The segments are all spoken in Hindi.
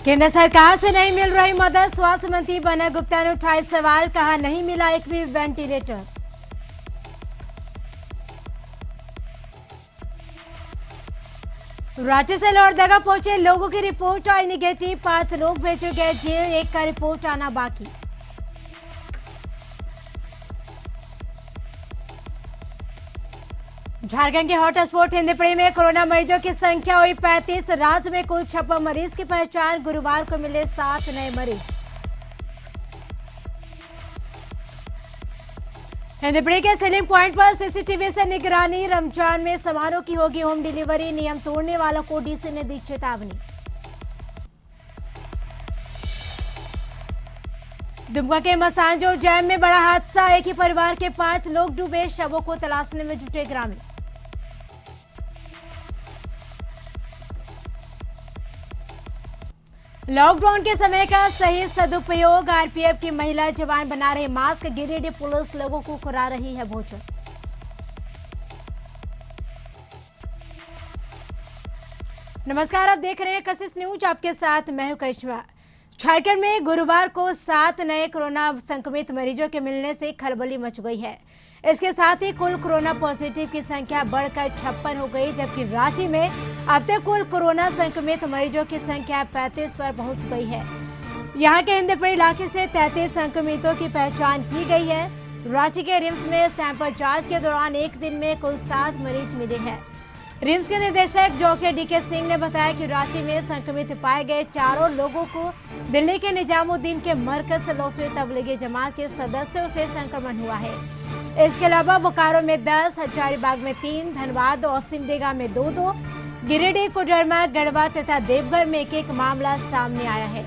केंद्र सरकार से नहीं मिल रही मदद, स्वास्थ्य मंत्री बन्ना गुप्ता ने उठाए सवाल, कहा नहीं मिला एक भी वेंटिलेटर। राज्य से लोहरदगा पहुंचे लोगों की रिपोर्ट आई निगेटिव, 5 लोग भेजे गए जेल, 1 का रिपोर्ट आना बाकी। झारखंड के हॉटस्पॉट हिंदपीढ़ी में कोरोना मरीजों की संख्या हुई 35, राज्य में कुल 56 मरीज की पहचान, गुरुवार को मिले 7 नए मरीज। हिंदपीढ़ी के सेलिंग पॉइंट पर सीसीटीवी से निगरानी, रमजान में सामानों की होगी होम डिलीवरी, नियम तोड़ने वालों को डीसी ने दी चेतावनी। दुमका के मसांजो डैम में बड़ा हादसा, एक ही परिवार के 5 लोग डूबे, शवों को तलाशने में जुटे ग्रामीण। लॉकडाउन के समय का सही सदुपयोग, आरपीएफ की महिला जवान बना रहे मास्क, गिरिडीह पुलिस लोगों को खुरा रही है भोजन। नमस्कार, आप देख रहे हैं कशिश न्यूज, आपके साथ मैं हूं करिश्मा। झारखंड में गुरुवार को 7 नए कोरोना संक्रमित मरीजों के मिलने से खलबली मच गई है। इसके साथ ही कुल कोरोना पॉजिटिव की संख्या बढ़कर 56 हो गई, जबकि रांची में अब तक कुल कोरोना संक्रमित मरीजों की संख्या 35 पर पहुंच गई है। यहां के हिंदपीढ़ी इलाके से 33 संक्रमितों की पहचान की गई है। रांची के रिम्स में सैंपल जांच के दौरान एक दिन में कुल 7 मरीज मिले हैं। रिम्स के निदेशक डॉक्टर डीके सिंह ने बताया कि रांची में संक्रमित पाए गए 4 लोगों को दिल्ली के निजामुद्दीन के मरकज से लौटे तबलीगी जमात के सदस्यों से संक्रमण हुआ है। इसके अलावा बोकारो में 10, हजारीबाग में 3, धनबाद और सिमडेगा में 2-2, गिरिडीह, कोडरमा, गढ़वा तथा देवघर में 1-1 मामला सामने आया है।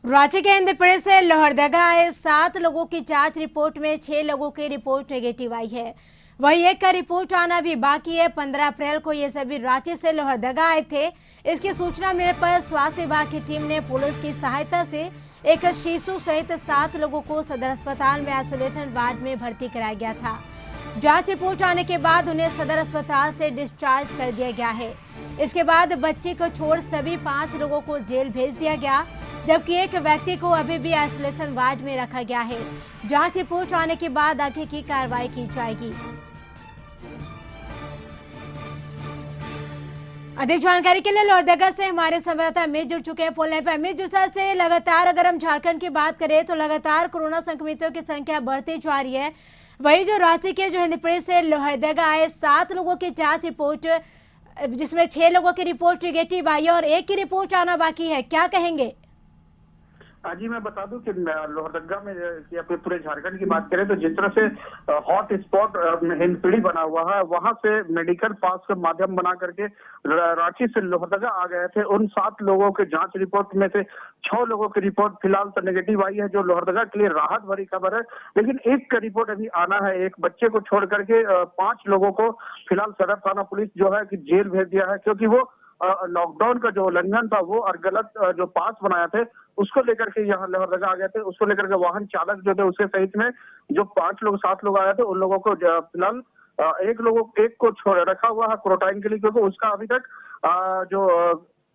रांची के हिंदपीढ़ी से लोहरदगा आए 7 लोगों की जांच रिपोर्ट में 6 लोगों की रिपोर्ट नेगेटिव आई है, वहीं 1 का रिपोर्ट आना भी बाकी है। 15 अप्रैल को ये सभी रांची से लोहरदगा आए थे। इसकी सूचना मिलने पर स्वास्थ्य विभाग की टीम ने पुलिस की सहायता से एक शिशु सहित 7 लोगों को सदर अस्पताल में आइसोलेशन वार्ड में भर्ती कराया गया था। जांच रिपोर्ट आने के बाद उन्हें सदर अस्पताल से डिस्चार्ज कर दिया गया है। इसके बाद बच्ची को छोड़ सभी 5 लोगों को जेल भेज दिया गया, जबकि एक व्यक्ति को अभी भी आइसोलेशन वार्ड में रखा गया है। जांच रिपोर्ट आने के बाद आगे की कार्रवाई की जाएगी। अधिक जानकारी के लिए लोहरदगा से हमारे संवाददाता अमित जुड़ चुके हैं फोन लाइन पर। अमित, जिस तरह से लगातार अगर हम झारखंड की बात करें तो लगातार कोरोना संक्रमितों की संख्या बढ़ती जा रही है, वही जो रांची के जो हिंदपीढ़ी से लोहरदगा आए 7 लोगों की जांच रिपोर्ट, जिसमें 6 लोगों की रिपोर्ट नेगेटिव आई है और 1 की रिपोर्ट आना बाकी है, क्या कहेंगे? जी, मैं बता दूं कि लोहरदगा में या फिर पूरे झारखंड की बात करें तो जिस तरह से हॉट स्पॉट हिंदपीढ़ी बना हुआ है, वहां से मेडिकल पास का माध्यम बना करके रांची से लोहरदगा आ गए थे। उन 7 लोगों के जांच रिपोर्ट में से 6 लोगों की रिपोर्ट फिलहाल तो नेगेटिव आई है, जो लोहरदगा के लिए राहत भरी खबर है। लेकिन 1 का रिपोर्ट अभी आना है। एक बच्चे को छोड़ करके 5 लोगों को फिलहाल सदर थाना पुलिस जो है कि जेल भेज दिया है, क्योंकि वो लॉकडाउन का जो उल्लंघन था वो और गलत जो पास बनाया थे उसको लेकर के यहाँ लोहरदगा आ गए थे। उसको लेकर के वाहन चालक जो थे उसके सहित में जो 7 लोग आए थे, उन लोगों को फिलहाल एक को छोड़ रखा हुआ है क्वारंटाइन के लिए, क्योंकि उसका अभी तक जो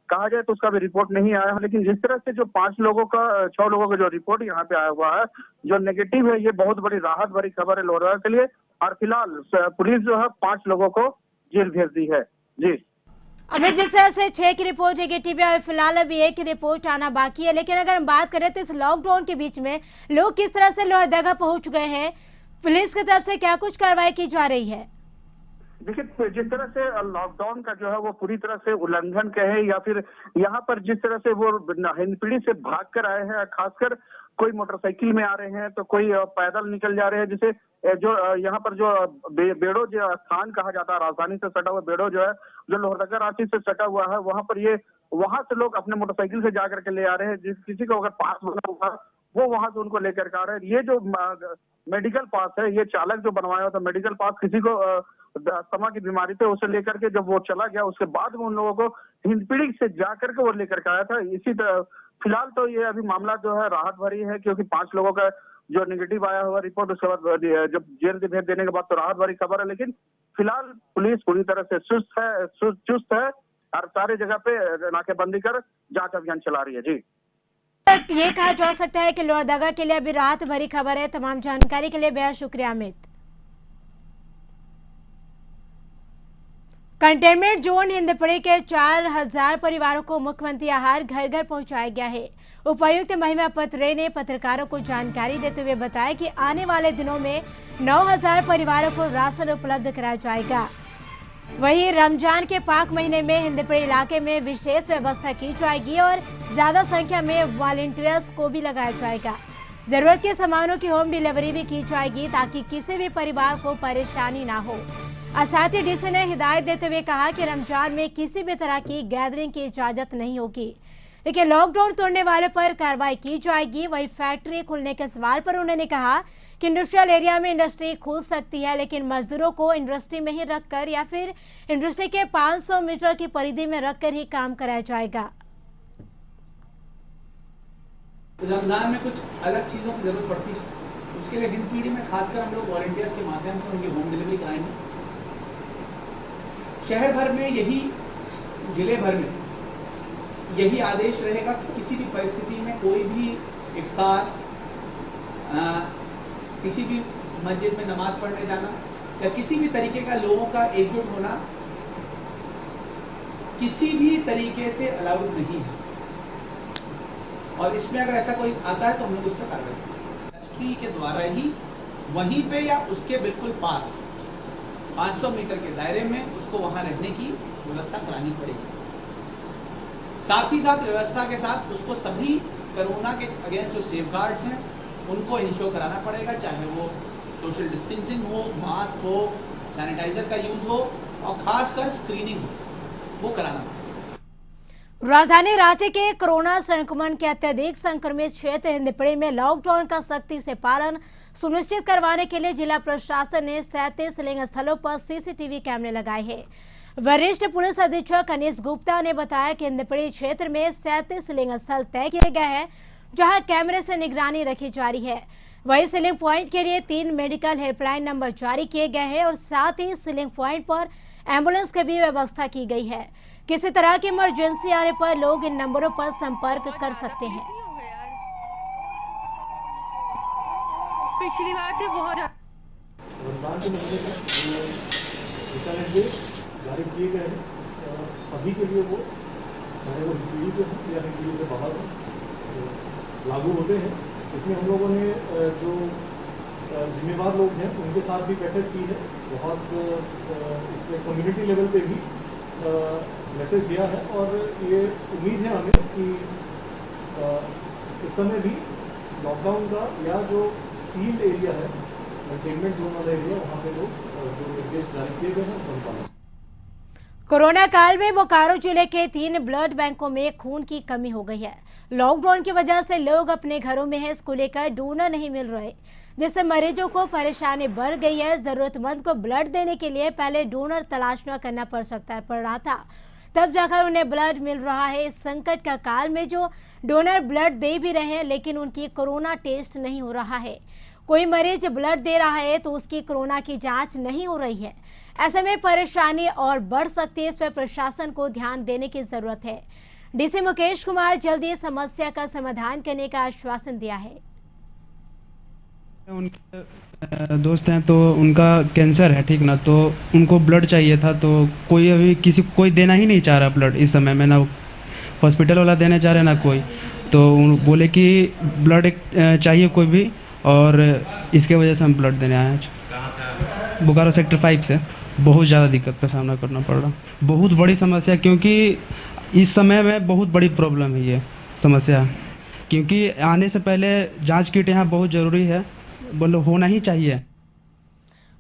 कहा जाए तो उसका भी रिपोर्ट नहीं आया है। लेकिन जिस तरह से जो 6 लोगों का जो रिपोर्ट यहाँ पे आया हुआ है जो नेगेटिव है, ये बहुत बड़ी राहत भरी खबर है लोहरदगा के लिए। और फिलहाल पुलिस जो है 5 लोगों को जेल भेज दी है। जी अमित, जिस तरह से 6 की रिपोर्ट नेगेटिव है, फिलहाल अभी 1 की रिपोर्ट आना बाकी है, लेकिन अगर हम बात करें तो इस लॉकडाउन के बीच में लोग किस तरह से लोहरदगा पहुंच गए हैं, पुलिस की तरफ से क्या कुछ कार्रवाई की जा रही है? देखिए, जिस तरह से लॉकडाउन का जो है वो पूरी तरह से उल्लंघन कहे या फिर यहाँ पर जिस तरह से वो हिंदपीढ़ी से भाग कर आए हैं, खासकर कोई मोटरसाइकिल में आ रहे हैं तो कोई पैदल निकल जा रहे हैं, जिसे जो यहाँ पर जो बेड़ो जो स्थान कहा जाता है, राजधानी से सटा हुआ बेड़ो जो है, जो लोहरदगा रांची से सटा हुआ है, वहां पर ये वहां से लोग अपने मोटरसाइकिल से जाकर के ले आ रहे हैं। जिस किसी को अगर पास बना हुआ वो वहां से उनको लेकर के आ रहे हैं। ये जो मेडिकल पास है। ये चालक जो बनवाया था मेडिकल पास किसी को अस्थमा की बीमारी थी, उसे लेकर के जब वो चला गया उसके बाद में उन लोगों को हिंदपीढ़ी से जा करके वो लेकर के आया था। इसी तरह फिलहाल तो ये अभी मामला जो है राहत भरी है, क्योंकि 5 लोगों का जो नेगेटिव आया हुआ रिपोर्ट, उसके बाद जब जेल भेज देने के बाद तो राहत भरी खबर है। लेकिन फिलहाल पुलिस पूरी तरह से चुस्त है और सारे जगह पे नाकेबंदी कर जांच अभियान चला रही है। जी, ये कहा जा सकता है कि लोहरदगा के लिए अभी राहत भरी खबर है। तमाम जानकारी के लिए बेहद शुक्रिया अमित। कंटेनमेंट जोन हिंदपीढ़ी के 4000 परिवारों को मुख्यमंत्री आहार घर घर पहुंचाया गया है। उपायुक्त महिमा पत्रे ने पत्रकारों को जानकारी देते हुए बताया कि आने वाले दिनों में 9000 परिवारों को राशन उपलब्ध कराया जाएगा। वहीं रमजान के पाक महीने में हिंदपीढ़ी इलाके में विशेष व्यवस्था की जाएगी और ज्यादा संख्या में वॉलंटियर्स को भी लगाया जाएगा। जरूरत के सामानों की होम डिलीवरी भी की जाएगी ताकि किसी भी परिवार को परेशानी ना हो। साथ ही डीसी ने हिदायत देते हुए कहा कि रमजान में किसी भी तरह की गैदरिंग की इजाजत नहीं होगी, लेकिन लॉकडाउन तोड़ने वाले पर कार्रवाई की जाएगी। वही फैक्ट्री खुलने के सवाल पर उन्होंने कहा कि इंडस्ट्रियल एरिया में इंडस्ट्री खुल सकती है, लेकिन मजदूरों को इंडस्ट्री में ही रखकर या फिर इंडस्ट्री के 500 मीटर की परिधि में रखकर ही काम कराया जाएगा। रमजान में कुछ अलग चीज़ों की जरूरत पड़ती है, उसके लिए हिंदपीढ़ी में खासकर हम लोग वॉलंटियर्स के माध्यम से उनकी होम डिलीवरी कराएंगे। शहर भर में यही, जिले भर में यही आदेश रहेगा कि किसी भी परिस्थिति में कोई भी इफ्तार, किसी भी मस्जिद में नमाज पढ़ने जाना या किसी भी तरीके का लोगों का एकजुट होना किसी भी तरीके से अलाउड नहीं है। और इसमें अगर ऐसा कोई आता है तो हम लोग उस पर कार्रवाई करेंगे। इंडस्ट्री के द्वारा ही वहीं पे या उसके बिल्कुल पास 500 मीटर के दायरे में उसको वहां रहने की व्यवस्था करानी पड़ेगी। साथ ही साथ व्यवस्था के साथ उसको सभी कोरोना के अगेंस्ट जो सेफगार्ड्स हैं उनको इंश्योर कराना पड़ेगा, चाहे वो सोशल डिस्टेंसिंग हो, मास्क हो, सैनिटाइजर का यूज हो और खासकर स्क्रीनिंग हो, वो कराना पड़ेगा। राजधानी रांची के कोरोना संक्रमण के अत्यधिक संक्रमित क्षेत्र हिंदपीढ़ी में लॉकडाउन का सख्ती से पालन सुनिश्चित करवाने के लिए जिला प्रशासन ने 37 लिंग स्थलों पर सीसीटीवी कैमरे लगाए हैं। वरिष्ठ पुलिस अधीक्षक अनीस गुप्ता ने बताया कि हिंदपीढ़ी क्षेत्र में 37 लिंग स्थल तय किए गए हैं जहां कैमरे से निगरानी रखी जा रही है। वहीं सीलिंग पॉइंट के लिए 3 मेडिकल हेल्पलाइन नंबर जारी किए गए हैं और साथ ही सीलिंग पॉइंट पर एम्बुलेंस की भी व्यवस्था की गई है। किसी तरह की इमरजेंसी आने पर लोग इन नंबरों पर संपर्क कर सकते हैं। पिछली बार से बहुत रमजान के महीने में जो दिशा निर्देश जारी किए गए हैं सभी के लिए, वो चाहे वो हिंदपीढ़ी के हों या हिंदपीढ़ी से बाहर हों, तो लागू होते हैं। इसमें हम लोगों ने जो जिम्मेवार लोग हैं उनके साथ भी बैठक की है। बहुत इसमें कम्युनिटी लेवल पे भी मैसेज दिया है और ये उम्मीद है हमें कि इस समय भी लॉकडाउन का या जो सील्ड एरिया है, कंटेनमेंट जोन वाला एरिया, वहाँ पे लोग जो निर्देश जारी किए गए हैं उनका पालन। कोरोना काल में बोकारो जिले के 3 ब्लड बैंकों में खून की कमी हो गई है। लॉकडाउन की वजह से लोग अपने घरों में हैं, इसको लेकर डोनर नहीं मिल रहे, जिससे मरीजों को परेशानी बढ़ गई है। जरूरतमंद को ब्लड देने के लिए पहले डोनर तलाशना करना पड़ रहा था, तब जाकर उन्हें ब्लड मिल रहा है। इस संकट का काल में जो डोनर ब्लड दे भी रहे हैं लेकिन उनकी कोरोना टेस्ट नहीं हो रहा है। कोई मरीज ब्लड दे रहा है तो उसकी कोरोना की जांच नहीं हो रही है। ऐसे में परेशानी और बढ़ सकती है। इस पर प्रशासन को ध्यान देने की जरूरत है। डीसी मुकेश कुमार जल्दी समस्या का समाधान करने का आश्वासन दिया है। उनके दोस्त हैं तो उनका कैंसर है, ठीक ना, तो उनको ब्लड चाहिए था, तो कोई अभी कोई देना ही नहीं चाह रहा ब्लड इस समय में, ना हॉस्पिटल वाला देने चाह रहे ना कोई। तो बोले कि ब्लड चाहिए कोई भी, और इसके वजह से हम ब्लड देने आए हैं। बोकारो सेक्टर 5 से बहुत ज़्यादा दिक्कत का सामना करना पड़ रहा, बहुत बड़ी समस्या, क्योंकि इस समय में बहुत बड़ी प्रॉब्लम है ये समस्या, क्योंकि आने से पहले जांच किट यहाँ बहुत ज़रूरी है, बोलो होना ही चाहिए।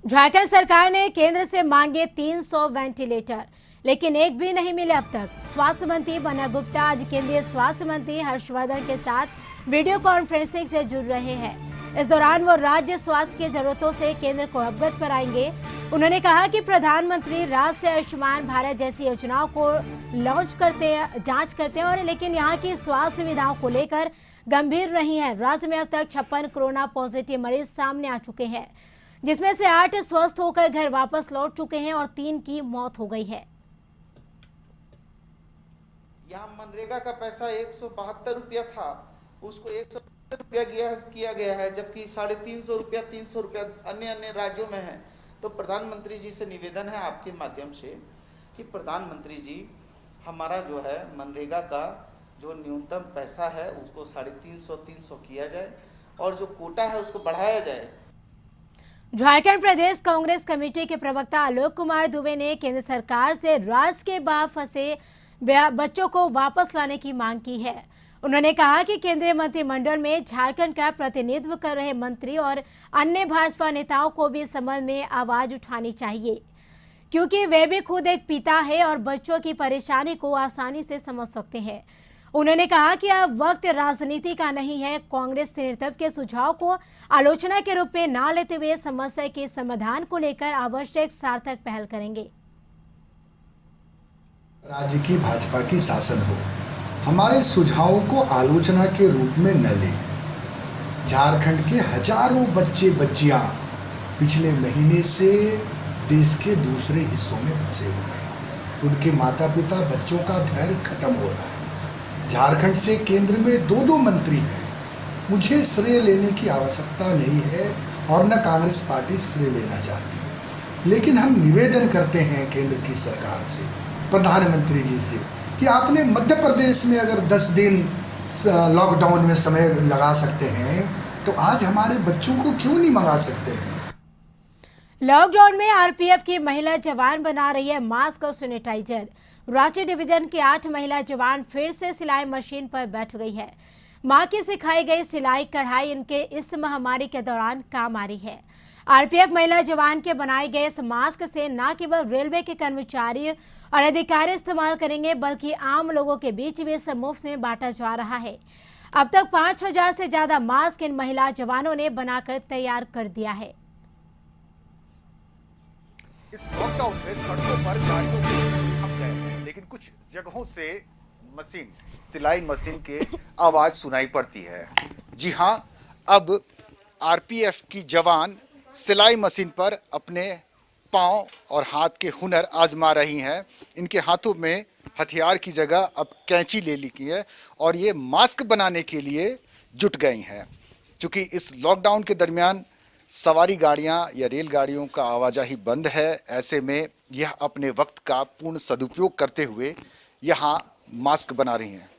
झारखंड सरकार ने केंद्र से मांगे 300 वेंटिलेटर, लेकिन एक भी नहीं मिले अब तक। स्वास्थ्य मंत्री बन्ना गुप्ता आज केंद्रीय स्वास्थ्य मंत्री हर्षवर्धन के साथ वीडियो कॉन्फ्रेंसिंग से जुड़ रहे हैं। इस दौरान वो राज्य स्वास्थ्य की जरूरतों से केंद्र को अवगत कराएंगे। उन्होंने कहा कि प्रधानमंत्री राज्य आयुष्मान भारत जैसी योजनाओं को लॉन्च जांच करते हैं और लेकिन यहाँ की स्वास्थ्य सुविधाओं को लेकर गंभीर नहीं है। राज्य में अब तक 56 कोरोना पॉजिटिव मरीज सामने आ चुके हैं, जिसमें से 8 स्वस्थ होकर घर वापस लौट चुके हैं और 3 की मौत हो गई है। यहाँ मनरेगा का पैसा 172 रुपया था, उसको 170 रुपया किया गया है, जबकि 350 रुपया 300 रुपया अन्य राज्यों में है। तो प्रधानमंत्री जी से निवेदन है आपके माध्यम से कि प्रधानमंत्री जी हमारा जो है मनरेगा का जो न्यूनतम पैसा है उसको 350 किया जाए और जो कोटा है उसको बढ़ाया जाए। झारखंड प्रदेश कांग्रेस कमेटी के प्रवक्ता आलोक कुमार दुबे ने केंद्र सरकार से राज्य के बाहर फंसे बच्चों को वापस लाने की मांग की है। उन्होंने कहा कि केंद्रीय मंत्रिमंडल में झारखंड का प्रतिनिधित्व कर रहे मंत्री और अन्य भाजपा नेताओं को भी इस संबंध में आवाज उठानी चाहिए, क्योंकि वे भी खुद एक पिता है और बच्चों की परेशानी को आसानी से समझ सकते हैं। उन्होंने कहा कि अब वक्त राजनीति का नहीं है। कांग्रेस नेतृत्व के सुझाव को आलोचना के रूप में न लेते हुए समस्या के समाधान को लेकर आवश्यक सार्थक पहल करेंगे। राज्य की भाजपा की शासन हो, हमारे सुझावों को आलोचना के रूप में न ले। झारखंड के हजारों बच्चे बच्चियां पिछले महीने से देश के दूसरे हिस्सों में फंसे हुए हैं। उनके माता पिता बच्चों का धैर्य खत्म हो रहा है। झारखंड से केंद्र में 2 मंत्री हैं। मुझे श्रेय लेने की आवश्यकता नहीं है और न कांग्रेस पार्टी श्रेय लेना चाहती है, लेकिन हम निवेदन करते हैं केंद्र की सरकार से, प्रधानमंत्री जी से, कि आपने मध्य प्रदेश में अगर 10 दिन लॉकडाउन में समय लगा सकते हैं तो आज हमारे बच्चों को क्यों नहीं मंगा सकते हैं। लॉकडाउन में आरपीएफ की महिला जवान बना रही है मास्क और सैनिटाइजर। रांची डिवीजन की 8 महिला जवान फिर से सिलाई मशीन पर बैठ गई है। मां की सिखाई गई सिलाई कढ़ाई इनके इस महामारी के दौरान काम आ रही है। आरपीएफ महिला जवान के बनाए गए इस मास्क से न केवल रेलवे के कर्मचारी और अधिकारी इस्तेमाल करेंगे, बल्कि आम लोगों के बीच भी इसे मुफ्त में बांटा जा रहा है। अब तक 5000 से ज्यादा मास्क इन महिला जवानों ने बनाकर तैयार कर दिया है। इस लॉकडाउन में सड़कों पर गाड़ियों के थम गए हैं, लेकिन कुछ जगहों से सिलाई मशीन के आवाज सुनाई पड़ती है। जी हां, अब आरपीएफ की जवान सिलाई मशीन पर अपने पांव और हाथ के हुनर आजमा रही हैं। इनके हाथों में हथियार की जगह अब कैंची ले ली की है और ये मास्क बनाने के लिए जुट गई हैं। क्योंकि इस लॉकडाउन के दरमियान सवारी गाड़ियां या रेलगाड़ियों का आवाजाही बंद है, ऐसे में यह अपने वक्त का पूर्ण सदुपयोग करते हुए यहां मास्क बना रही हैं।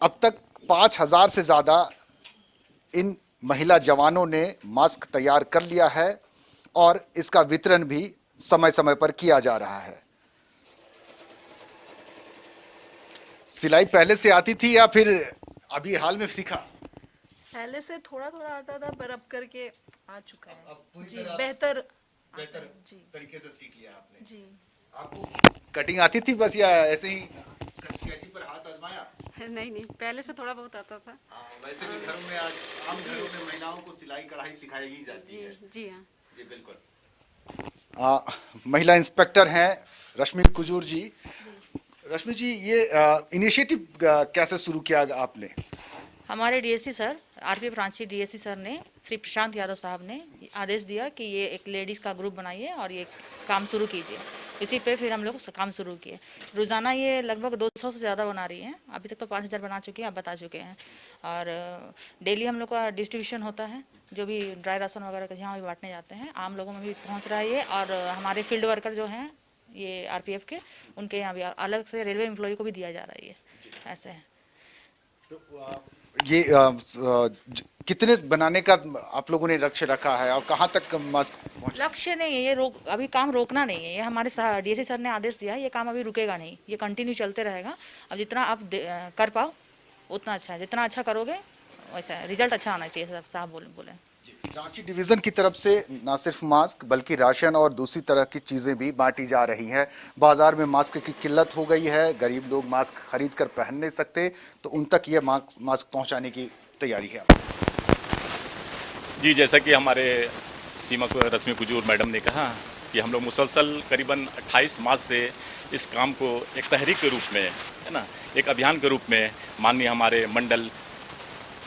अब तक 5000 से ज्यादा इन महिला जवानों ने मास्क तैयार कर लिया है और इसका वितरण भी समय समय पर किया जा रहा है। सिलाई पहले से आती थी या फिर अभी हाल में सीखा? पहले से थोड़ा थोड़ा आता था, पर अब करके आ चुका है। अब पूरी जी, तरह बेहतर जी तरीके से सीख लिया आपने। जी। आपको कटिंग आती थी बस या ऐसे ही कैंची पर हाथ आजमाया? नहीं, पहले से थोड़ा बहुत आता था। वैसे भी घरों में आज आम घरों में महिलाओं को सिलाई कढ़ाई सिखाई ही जाती है। जी हाँ जी बिल्कुल। महिला इंस्पेक्टर हैं रश्मि कुजूर जी। रश्मि जी, ये इनिशिएटिव कैसे शुरू किया आपने? हमारे DSC sir, RPF Ranchi DSC sir ने, श्री प्रशांत यादव साहब ने आदेश दिया कि ये एक लेडीज़ का ग्रुप बनाइए और ये काम शुरू कीजिए। इसी पे फिर हम लोग काम शुरू किए। रोज़ाना ये लगभग 200 से ज़्यादा बना रही हैं। अभी तक तो 5000 बना चुकी हैं, आप बता चुके हैं। और डेली हम लोग का डिस्ट्रीब्यूशन होता है, जो भी ड्राई राशन वगैरह जहाँ भी बांटने जाते हैं, आम लोगों में भी पहुँच रहा है ये। और हमारे फील्ड वर्कर जो हैं ये आरपीएफ के, उनके यहाँ भी अलग से रेलवे एम्प्लॉय को भी दिया जा रहा है ये, ऐसे है। तो ये कितने बनाने का आप लोगों ने लक्ष्य रखा है और कहाँ तक मास्क? लक्ष्य नहीं है ये, अभी काम रोकना नहीं है। ये हमारे डीएससी सर ने आदेश दिया है, ये काम अभी रुकेगा नहीं, ये कंटिन्यू चलते रहेगा। अब जितना आप कर पाओ उतना अच्छा है, जितना अच्छा करोगे वैसा रिजल्ट अच्छा आना चाहिए, साहब बोले। रांची डिवीजन की तरफ से न सिर्फ मास्क बल्कि राशन और दूसरी तरह की चीजें भी बांटी जा रही हैं। बाजार में मास्क की किल्लत हो गई है, गरीब लोग मास्क खरीद कर पहन नहीं सकते, तो उन तक ये मास्क पहुंचाने की तैयारी है। जी, जैसा कि हमारे सीमा रश्मि कुजूर मैडम ने कहा कि हम लोग मुसलसल करीबन 28 मार्च से इस काम को एक तहरीक के रूप में, है ना, एक अभियान के रूप में माननीय हमारे मंडल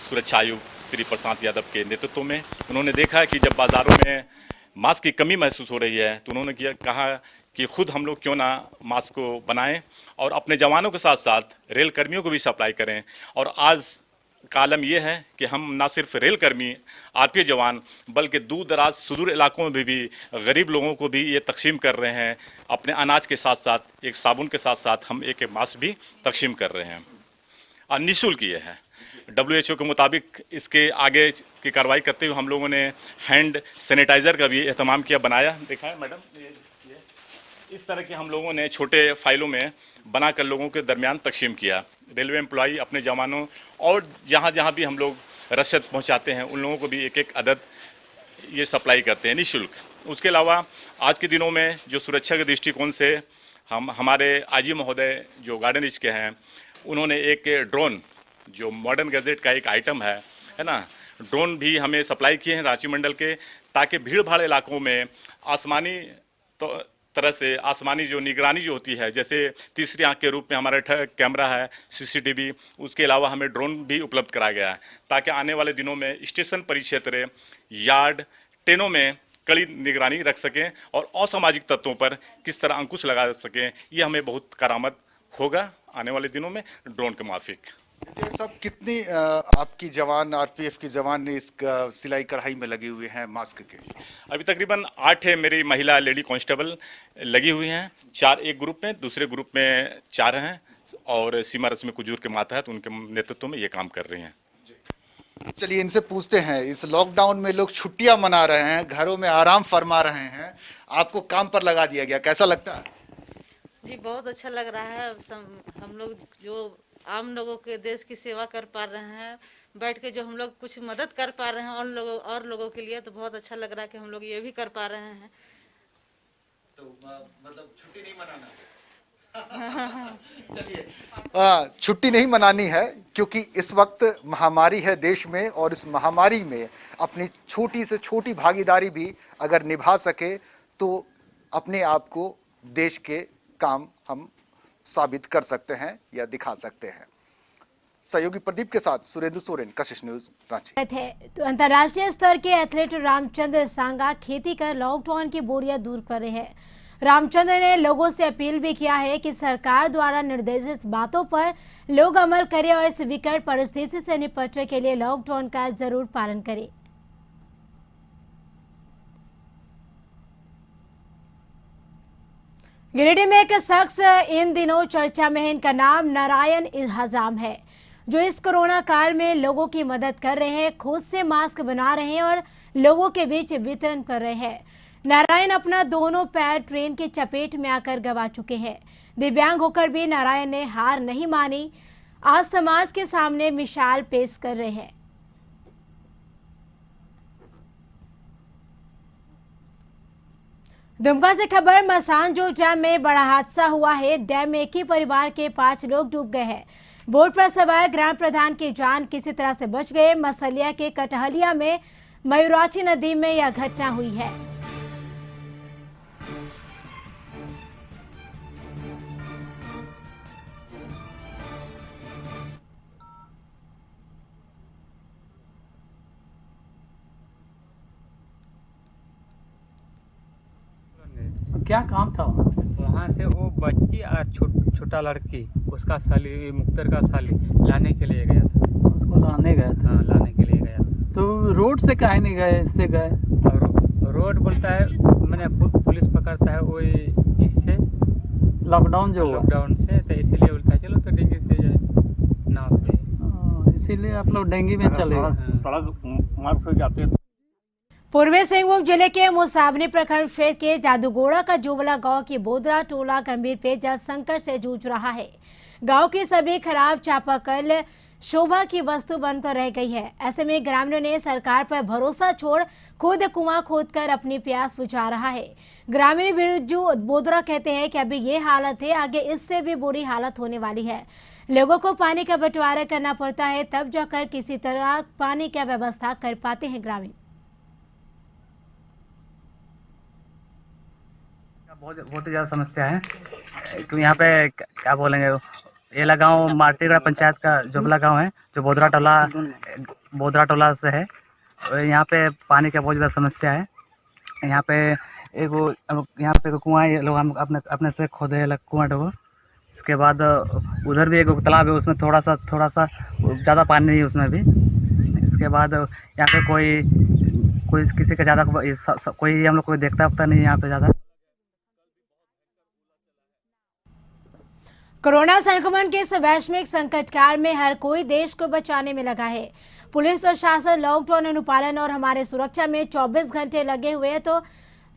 सुरक्षा आयुक्त श्री प्रशांत यादव के नेतृत्व में उन्होंने देखा कि जब बाज़ारों में मास्क की कमी महसूस हो रही है तो उन्होंने कहा कि खुद हम लोग क्यों ना मास्क को बनाएं और अपने जवानों के साथ साथ रेल कर्मियों को भी सप्लाई करें। और आज का आलम यह है कि हम ना सिर्फ रेल कर्मी आरपीएफ जवान बल्कि दूर दराज सुदूर इलाकों में भी गरीब लोगों को भी ये तकसीम कर रहे हैं। अपने अनाज के साथ साथ एक साबुन के साथ साथ हम एक मास्क भी तकसीम कर रहे हैं और निःशुल्क ये है। WHO के मुताबिक इसके आगे की कार्रवाई करते हुए हम लोगों ने हैंड सैनिटाइज़र का भी एहतमाम किया, बनाया, देखा है मैडम, ये इस तरह के हम लोगों ने छोटे फाइलों में बनाकर लोगों के दरमियान तकसीम किया। रेलवे एम्प्लॉई अपने जवानों और जहाँ जहाँ भी हम लोग रसद पहुँचाते हैं उन लोगों को भी एक एक अदद ये सप्लाई करते हैं निःशुल्क। उसके अलावा आज के दिनों में जो सुरक्षा के दृष्टिकोण से हमारे आईजी महोदय जो गार्डन रिच के हैं उन्होंने एक ड्रोन जो मॉडर्न गैजेट का एक आइटम है ना, ड्रोन भी हमें सप्लाई किए हैं रांची मंडल के, ताकि भीड़ भाड़ इलाकों में आसमानी तरह से आसमानी जो निगरानी जो होती है, जैसे तीसरी आंख के रूप में हमारा कैमरा है, CCTV, उसके अलावा हमें ड्रोन भी उपलब्ध कराया गया है ताकि आने वाले दिनों में स्टेशन परिक्षेत्र, यार्ड, ट्रेनों में कड़ी निगरानी रख सकें और असामाजिक तत्वों पर किस तरह अंकुश लगा सकें। ये हमें बहुत करामद होगा आने वाले दिनों में ड्रोन के माफिक। सब कितनी आपकी जवान आरपीएफ की जवान ने इस सिलाई कढ़ाई में लगे हुए हैं मास्क के? अभी तकरीबन 8 है मेरी महिला लेडी कांस्टेबल लगी हुई हैं, 4 एक ग्रुप में, दूसरे ग्रुप में 4 हैं और सीमा रश्मि कुजूर के मातहत उनके नेतृत्व में ये काम कर रही हैं। चलिए इनसे पूछते हैं, इस लॉकडाउन में लोग छुट्टियां मना रहे हैं, घरों में आराम फरमा रहे हैं, आपको काम पर लगा दिया गया, कैसा लगता है? जी, बहुत अच्छा लग रहा है। हम लोग जो आम लोगों के देश की सेवा कर पा रहे हैं, बैठ के जो हम लोग कुछ मदद कर पा रहे हैं और लोगों के लिए, तो बहुत अच्छा लग रहा है कि हम लोग ये भी कर पा रहे हैं। तो मतलब छुट्टी नहीं मनाना चलिए छुट्टी नहीं मनानी है क्योंकि इस वक्त महामारी है देश में और इस महामारी में अपनी छोटी से छोटी भागीदारी भी अगर निभा सके तो अपने आप को देश के काम हम साबित कर सकते हैं या दिखा सकते हैं। सहयोगी प्रदीप के साथ सुरेंद्र सोरेन, कशिश न्यूज, रांची। तो अंतर्राष्ट्रीय स्तर के एथलीट रामचंद्र सांगा खेती कर लॉकडाउन की बोरियां दूर कर रहे हैं। रामचंद्र ने लोगों से अपील भी किया है कि सरकार द्वारा निर्देशित बातों पर लोग अमल करें और इस विकट परिस्थिति से निपटने के लिए लॉकडाउन का जरूर पालन करें। गिरिडीह में एक शख्स इन दिनों चर्चा में है। इनका नाम नारायण हजाम है, जो इस कोरोना काल में लोगों की मदद कर रहे हैं, खुद से मास्क बना रहे हैं और लोगों के बीच वितरण कर रहे हैं। नारायण अपना दोनों पैर ट्रेन की चपेट में आकर गंवा चुके हैं। दिव्यांग होकर भी नारायण ने हार नहीं मानी, आज समाज के सामने मिसाल पेश कर रहे हैं। दुमका से खबर, मसानजोर डैम में बड़ा हादसा हुआ है। डैम में एक ही परिवार के 5 लोग डूब गए हैं। बोट पर सवार ग्राम प्रधान की जान किसी तरह से बच गए। मसलिया के कटहलिया में मयूराची नदी में यह घटना हुई है। क्या काम था वहाँ से? वो बच्ची और छोटा लड़की, उसका साली, मुख्तर का साली लाने के लिए गया था। उसको लाने गया था? हाँ, लाने के लिए गया था। तो रोड से काहे नहीं गए, इससे गए? और रोड बोलता है, मैंने पुलिस पकड़ता है वो इससे लॉकडाउन जो लॉकडाउन से, तो इसीलिए बोलता है चलो तो डेंगू से जाए नाव से, इसीलिए आप लोग डेंगू में चले मार्ग से जाते हैं। पूर्वी सिंहभूम जिले के मुसावनी प्रखंड क्षेत्र के जादूगोड़ा का जुबला गांव की बोदरा टोला गंभीर पेयजल संकट से जूझ रहा है। गांव के सभी खराब चापाकल शोभा की वस्तु बनकर रह गई है। ऐसे में ग्रामीणों ने सरकार पर भरोसा छोड़ खुद कुआं खोदकर अपनी प्यास बुझा रहा है। ग्रामीण बिरजू बोदरा कहते हैं कि अभी ये हालत है, आगे इससे भी बुरी हालत होने वाली है। लोगों को पानी का बंटवारा करना पड़ता है, तब जाकर किसी तरह पानी की व्यवस्था कर पाते हैं ग्रामीण। बहुत ही ज़्यादा समस्या है क्योंकि यहाँ पे क्या बोलेंगे, ये गाँव मार्टीगढ़ पंचायत का जोगला गांव है, जो बोदरा टोला से है। और यहाँ पे पानी का बहुत ज़्यादा समस्या है। यहाँ पे एक कुआं ये लोग हम अपने से खोदे कुआं डोबो। इसके बाद उधर भी एक तालाब है, उसमें थोड़ा सा ज़्यादा पानी नहीं है उसमें भी। इसके बाद यहाँ पे कोई किसी का ज़्यादा कोई हम लोग कोई देखता नहीं यहाँ पे ज़्यादा। कोरोना संक्रमण के इस वैश्विक संकट काल में हर कोई देश को बचाने में लगा है। पुलिस प्रशासन लॉकडाउन अनुपालन और हमारे सुरक्षा में 24 घंटे लगे हुए हैं, तो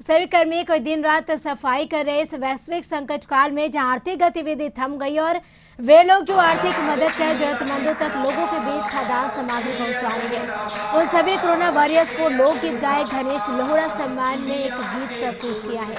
सभी कर्मी कोई दिन रात सफाई कर रहे। इस वैश्विक संकट काल में जहां आर्थिक गतिविधि थम गई और वे लोग जो आर्थिक मदद कर जरूरतमंदों तक लोगों के बीच खाद्यान्न सामग्री पहुंचा रहे हैं, उन सभी कोरोना वॉरियर्स को लोकगीत गायक गणेश लोहरा सम्मान में एक गीत प्रस्तुत किया है।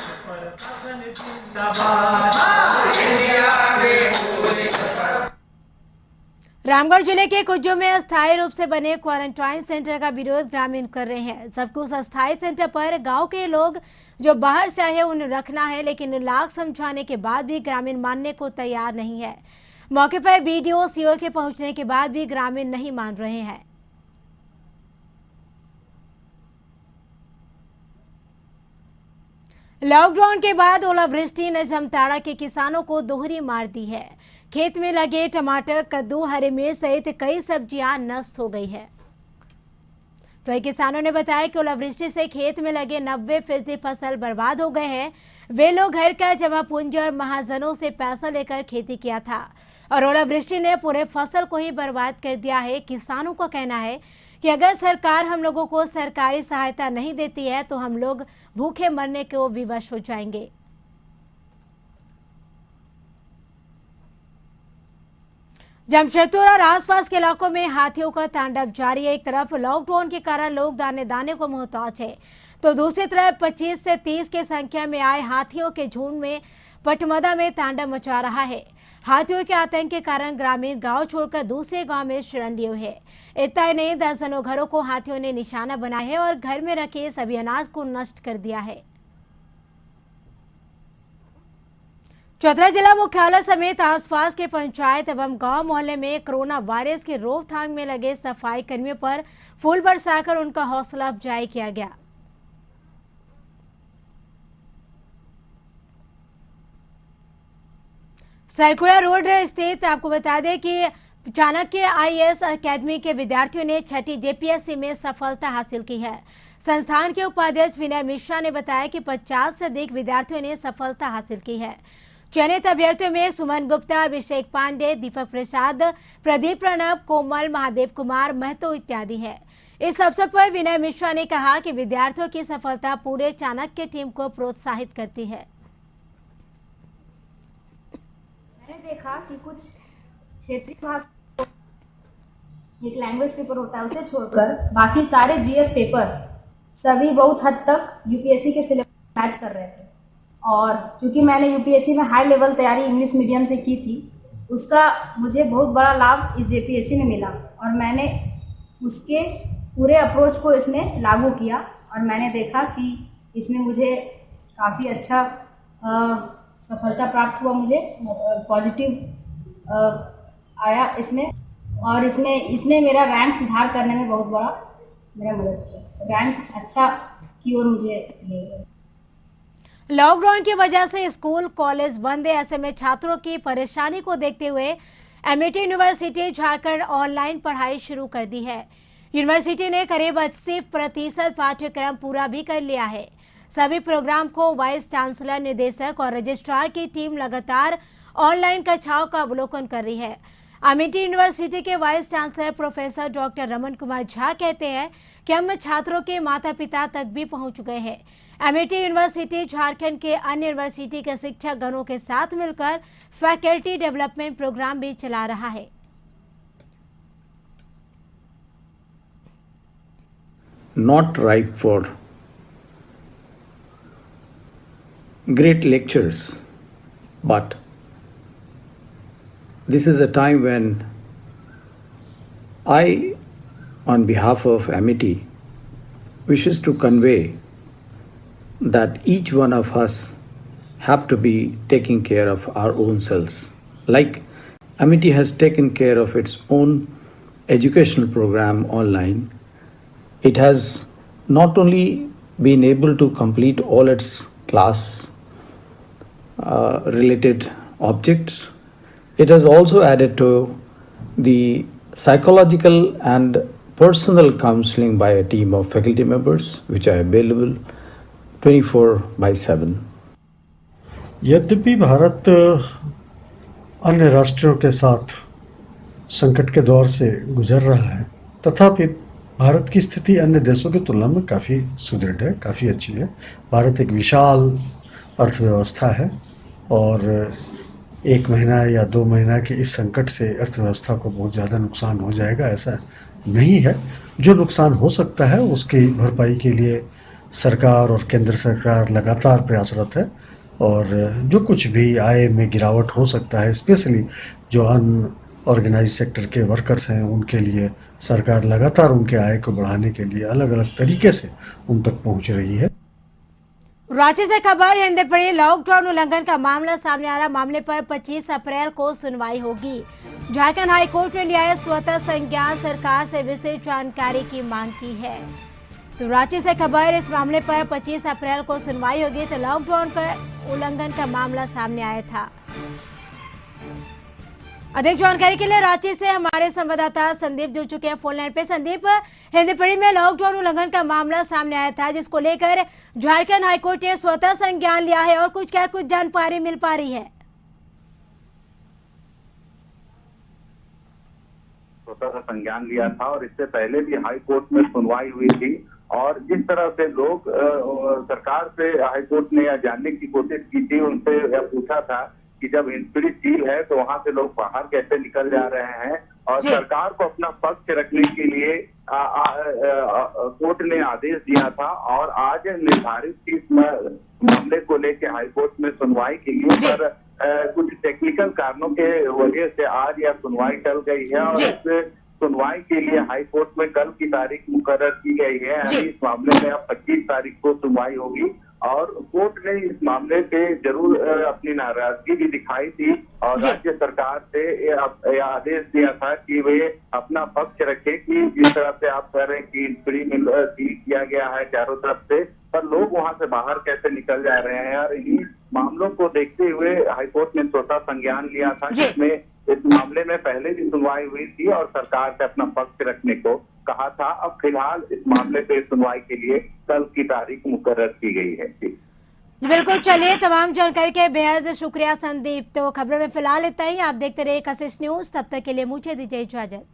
रामगढ़ जिले के कुज्जू में अस्थायी रूप से बने क्वारंटाइन सेंटर का विरोध ग्रामीण कर रहे हैं। सबको उस अस्थायी सेंटर पर गांव के लोग जो बाहर से आए उन्हें रखना है, लेकिन लाख समझाने के बाद भी ग्रामीण मानने को तैयार नहीं है। मौके पर बीडीओ सीओ के पहुंचने के बाद भी ग्रामीण नहीं मान रहे हैं। लॉकडाउन के बाद ओलावृष्टि ने जामताड़ा के किसानों को दोहरी मार दी है। खेत में लगे टमाटर, कद्दू, हरी मिर्च सहित कई सब्जियां नष्ट हो गई है। तो किसानों ने बताया कि ओलावृष्टि से खेत में लगे 90% फसल बर्बाद हो गए हैं। वे लोग घर का जमा पूंजी और महाजनों से पैसा लेकर खेती किया था और ओलावृष्टि ने पूरे फसल को ही बर्बाद कर दिया है। किसानों का कहना है कि अगर सरकार हम लोगों को सरकारी सहायता नहीं देती है तो हम लोग भूखे मरने को विवश हो जाएंगे। जमशेदपुर और आसपास के इलाकों में हाथियों का तांडव जारी है। एक तरफ लॉकडाउन के कारण लोग दाने दाने को मोहताज है, तो दूसरी तरफ 25 से 30 की संख्या में आए हाथियों के झुंड में पटमदा में तांडव मचा रहा है। हाथियों के आतंक के कारण ग्रामीण गांव छोड़कर दूसरे गांव में शरण लिए हुए हैं। इतना ही नहीं, दर्जनों घरों को हाथियों ने निशाना बनाया है और घर में रखे सभी अनाज को नष्ट कर दिया है। चतरा जिला मुख्यालय समेत आसपास के पंचायत एवं गांव मोहल्ले में कोरोना वायरस की रोकथाम में लगे सफाई कर्मियों पर फूल बरसाकर उनका हौसला अफजाई किया गया। सरकुला रोड स्थित आपको बता दें कि चाणक्य आईएएस अकेडमी के विद्यार्थियों ने छठी जेपीएससी में सफलता हासिल की है। संस्थान के उपाध्यक्ष विनय मिश्रा ने बताया कि 50 से अधिक विद्यार्थियों ने सफलता हासिल की है। चयनित अभ्यर्थियों में सुमन गुप्ता, अभिषेक पांडे, दीपक प्रसाद, प्रदीप प्रणव, कोमल, महादेव कुमार महतो इत्यादि हैं। इस अवसर पर विनय मिश्रा ने कहा कि विद्यार्थियों की सफलता पूरे चाणक्य टीम को प्रोत्साहित करती है। मैंने देखा कि कुछ क्षेत्रीय भाषा एक लैंग्वेज पेपर होता है, उसे छोड़कर बाकी सारे जीएस पेपर्स सभी बहुत हद तक यूपीएससी के सिलेबस मैच कर रहे थे। और चूंकि मैंने यूपीएससी में हाई लेवल तैयारी इंग्लिश मीडियम से की थी, उसका मुझे बहुत बड़ा लाभ इस जेपीएससी में मिला और मैंने उसके पूरे अप्रोच को इसमें लागू किया और मैंने देखा कि इसमें मुझे काफ़ी अच्छा सफलता प्राप्त हुआ। मुझे पॉजिटिव आया इसमें, और इसने मेरा रैंक सुधार करने में बहुत बड़ा मेरा मदद किया। रैंक अच्छा की ओर मुझे ले गया। लॉकडाउन की वजह से स्कूल कॉलेज बंद है। ऐसे में छात्रों की परेशानी को देखते हुए एमआईटी यूनिवर्सिटी झारखंड ऑनलाइन पढ़ाई शुरू कर दी है। यूनिवर्सिटी ने करीब 80% पाठ्यक्रम पूरा भी कर लिया है। सभी प्रोग्राम को वाइस चांसलर, निदेशक और रजिस्ट्रार की टीम लगातार ऑनलाइन कक्षाओं का अवलोकन कर रही है। एमआईटी यूनिवर्सिटी के vice chancellor professor doctor Raman Kumar Jha कहते हैं कि हम छात्रों के माता पिता तक भी पहुंच गए हैं। एमआईटी यूनिवर्सिटी झारखंड के अन्य यूनिवर्सिटी के शिक्षक गणों के साथ मिलकर फैकल्टी डेवलपमेंट प्रोग्राम भी चला रहा है। not ripe for great lectures, but this is a time when I, on behalf of Amity, wishes to convey that each one of us have to be taking care of our own selves. Like Amity has taken care of its own educational program online, it has not only been able to complete all its class related objects, it has also added to the psychological and personal counseling by a team of faculty members which are available 24/7. यद्यपि भारत अन्य राष्ट्रों के साथ संकट के दौर से गुजर रहा है, तथापि भारत की स्थिति अन्य देशों की तुलना में काफ़ी सुदृढ़ है, काफ़ी अच्छी है। भारत एक विशाल अर्थव्यवस्था है और 1 महीना या 2 महीना के इस संकट से अर्थव्यवस्था को बहुत ज़्यादा नुकसान हो जाएगा, ऐसा नहीं है। जो नुकसान हो सकता है उसकी भरपाई के लिए सरकार और केंद्र सरकार लगातार प्रयासरत है और जो कुछ भी आय में गिरावट हो सकता है, स्पेशली जो अनऑर्गेनाइज सेक्टर के वर्कर्स हैं, उनके लिए सरकार लगातार उनके आय को बढ़ाने के लिए अलग अलग तरीके से उन तक पहुंच रही है। रांची से खबर हिंदी पड़ी। लॉकडाउन उल्लंघन का मामला सामने आ रहा। मामले पर 25 अप्रैल को सुनवाई होगी। झारखंड हाईकोर्ट ने लिया है स्वतः संज्ञान, सरकार से विस्तृत जानकारी की मांग की है। तो रांची से खबर, इस मामले पर 25 अप्रैल को सुनवाई होगी। तो लॉकडाउन का उल्लंघन का मामला सामने आया था। अधिक जानकारी के लिए रांची से हमारे संवाददाता संदीप जुड़ चुके हैं फोन लाइन पे। संदीप, हिंदपीढ़ी में लॉकडाउन उल्लंघन का मामला सामने आया था, जिसको लेकर झारखंड हाईकोर्ट ने स्वतः संज्ञान लिया है और कुछ जानकारी मिल पा रही है? स्वतः संज्ञान लिया था और इससे पहले भी हाई कोर्ट में सुनवाई हुई थी और जिस तरह से लोग सरकार से हाईकोर्ट ने यह जानने की कोशिश की थी, उनसे यह पूछा था कि जब हिंदपीढ़ी सील है तो वहां से लोग बाहर कैसे निकल जा रहे हैं और सरकार को अपना पक्ष रखने के लिए कोर्ट ने आदेश दिया था और आज निर्धारित इस मामले को लेकर हाईकोर्ट में सुनवाई के लिए पर कुछ टेक्निकल कारणों के वजह से आज यह सुनवाई टल गई है और इस सुनवाई के लिए हाईकोर्ट में कल की तारीख मुकर्रर की गई है। इस मामले में अब 25 तारीख को सुनवाई होगी और कोर्ट ने इस मामले पे जरूर अपनी नाराजगी भी दिखाई थी और राज्य सरकार से यह आदेश दिया था कि वे अपना पक्ष रखे कि जिस तरह से आप कह रहे हैं कि फ्री मिल किया गया है चारों तरफ से, पर लोग वहां से बाहर कैसे निकल जा रहे हैं। और इन्हीं मामलों को देखते हुए हाईकोर्ट ने स्वतः संज्ञान लिया था, जिसमें इस मामले में पहले भी सुनवाई हुई थी और सरकार से अपना पक्ष रखने को कहा था। अब फिलहाल इस मामले पे सुनवाई के लिए कल की तारीख मुकर्रर की गई है। बिल्कुल, चलिए, तमाम जानकारी के बेहद शुक्रिया संदीप। तो खबरों में फिलहाल इतना ही। आप देखते रहिए कशिश न्यूज, तब तक के लिए मुझे दीजिए इजाजत।